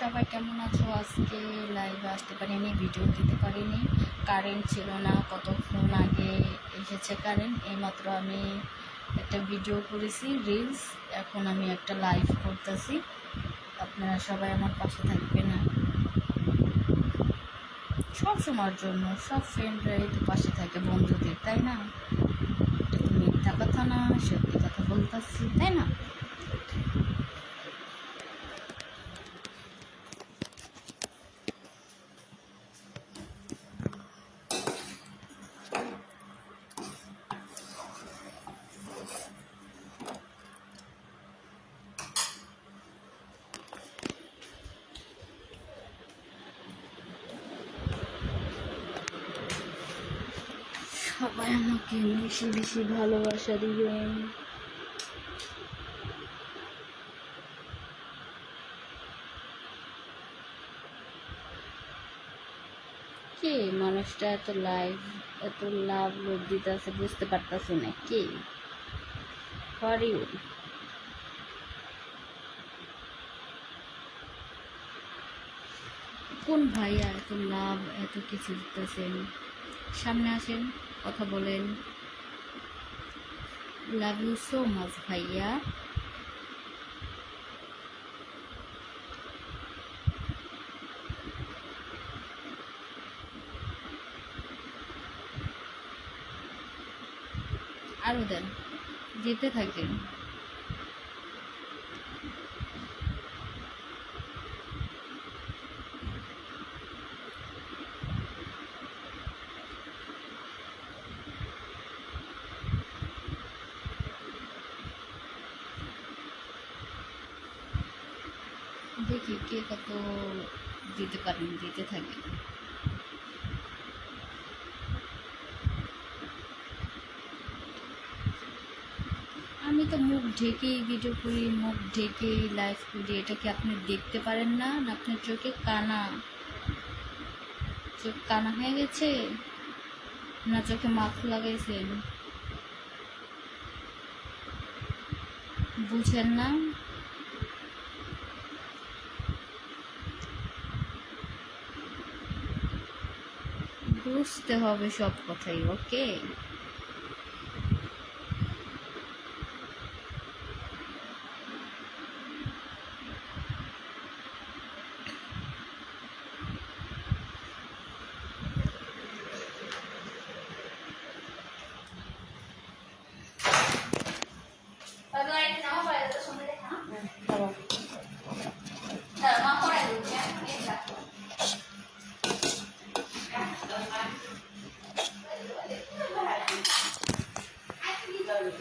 সবাই কেমন আছো? আজকে লাইভে আসতে পারিনি, ভিডিও দিতে পারিনি, কারেন্ট ছিল না। কতক্ষণ আগে এসেছে কারেন্ট। এইমাত্র আমি একটা ভিডিও করেছি রিলস, এখন আমি একটা লাইভ করতেছি। আপনারা সবাই আমার পাশে থাকবেন না, সব সময়ের জন্য। সব ফ্রেন্ডরাই তো পাশে থাকে বন্ধুদের, তাই না? এটা তো মিথ্যা কথা না, সত্যি কথা বলতেছি, তাই না? সবাই আমাকে বেশি বেশি ভালোবাসা দিবেন। কে মানুষটা এত লাইভ, এত লাভ লোভ দিতে আছে, বুঝতে পারতেছি না কে। For you. কোন ভাইয়া এত লাভ, এত কিছু দিতেছেন? সামনে আসেন, কথা বলেন। লাভ ইউ সো মাচ ভাইয়া। আরো দেন, দিতে থাকেন। দেখি কে কত দিতে পারেন, দিতে থাকেন। আমি তো মুখ ঢেকেই ভিডিও করি, মুখ ঢেকেই লাইভ করি। এটা কি আপনি দেখতে পারেন না? না আপনার চোখে কানা, চোখ কানা হয়ে গেছে? না চোখে মাস্ক লাগাইছেন? বুঝেন না? বুঝতে হবে সব কথাই, ওকে?